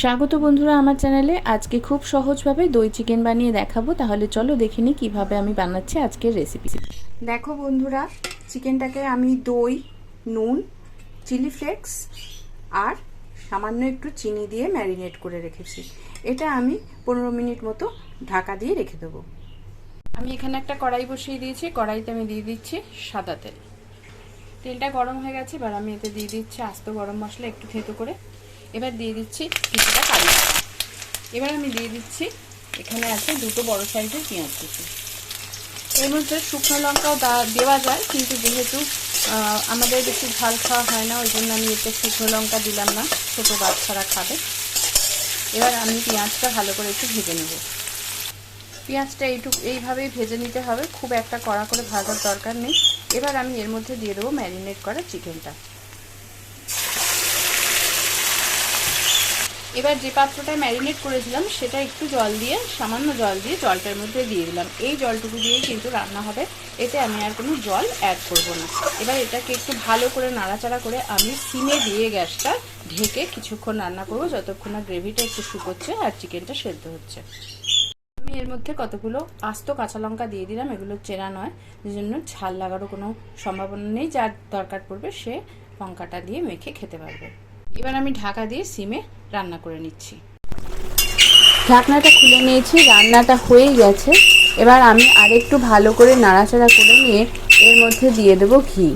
স্বাগত বন্ধুরা আমার চ্যানেলে। আজকে খুব সহজভাবে দই চিকেন বানিয়ে দেখাবো। তাহলে চলো দেখে নিই কীভাবে আমি বানাচ্ছি আজকের রেসিপি। দেখো বন্ধুরা, চিকেনটাকে আমি দই, নুন, চিলি ফ্লেক্স আর সামান্য একটু চিনি দিয়ে ম্যারিনেট করে রেখেছি। এটা আমি 15 মিনিট মতো ঢাকা দিয়ে রেখে দেবো। আমি এখানে একটা কড়াই বসিয়ে দিয়েছি। কড়াইতে আমি দিয়ে দিচ্ছি সাদা তেল। তেলটা গরম হয়ে গেছে, এবার আমি এতে দিয়ে দিচ্ছি আস্ত গরম মশলা একটু থেতো করে। এবার দিয়ে দিচ্ছি কিছুটা কারি পাতা। এবার আমি দিয়ে দিচ্ছি, এখানে আছে দুটো বড় সাইজের পেঁয়াজ কুচি। এর মধ্যে শুকনো লঙ্কাও দেওয়া যায়, কিন্তু যেহেতু আমাদের বেশি ঝাল খাওয়া হয় না, ওই জন্য আমি এতে শুকনো লঙ্কা দিলাম না, ছোটো বাচ্চারা খাবে। এবার আমি পেঁয়াজটা ভালো করে একটু ভেজে নেব। পেঁয়াজটা এইভাবেই ভেজে নিতে হবে, খুব একটা কড়া করে ভাজার দরকার নেই। এবার আমি এর মধ্যে দিয়ে দেবো ম্যারিনেট করা চিকেনটা। এবার যে পাত্রটায় ম্যারিনেট করেছিলাম সেটা একটু জল দিয়ে, সামান্য জল দিয়ে জলটার মধ্যে দিয়ে দিলাম। এই জলটুকু দিয়েই কিন্তু রান্না হবে, এতে আমি আর কোনো জল অ্যাড করব না। এবার এটাকে একটু ভালো করে নাড়াচাড়া করে আমি সিমে দিয়ে গ্যাসটা ঢেকে কিছুক্ষণ রান্না করব, যতক্ষণ না গ্রেভিটা একটু শুকোচ্ছে আর চিকেনটা সেদ্ধ হচ্ছে। আমি এর মধ্যে কতগুলো আস্ত কাঁচা লঙ্কা দিয়ে দিলাম। এগুলো চেরা নয়, যে জন্য ঝাল লাগারও কোনো সম্ভাবনা নেই। যার দরকার পড়বে সে লঙ্কাটা দিয়ে মেখে খেতে পারবে। এবার আমি ঢাকা দিয়ে সিমে রান্না করে নিচ্ছি। ঢাকনাটা খুলে নিয়েছি, রান্নাটা হয়ে গেছে। এবার আমি আরেকটু ভালো করে নাড়াচাড়া করে নিয়ে এর মধ্যে দিয়ে দেবো ঘি।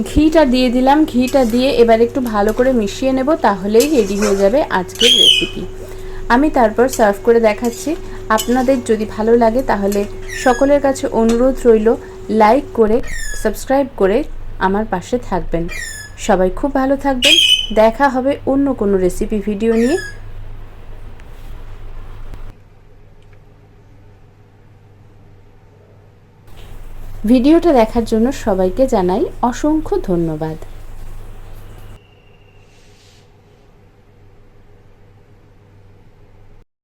ঘিটা দিয়ে দিলাম। ঘিটা দিয়ে এবার একটু ভালো করে মিশিয়ে নেব, তাহলেই রেডি হয়ে যাবে আজকের রেসিপি। আমি তারপর সার্ভ করে দেখাচ্ছি। আপনাদের যদি ভালো লাগে তাহলে সকলের কাছে অনুরোধ রইল, লাইক করে সাবস্ক্রাইব করে আমার পাশে থাকবেন। সবাই খুব ভালো থাকবেন। দেখা হবে অন্য কোনো রেসিপি ভিডিও নিয়ে। ভিডিওটা দেখার জন্য সবাইকে জানাই অসংখ্য ধন্যবাদ।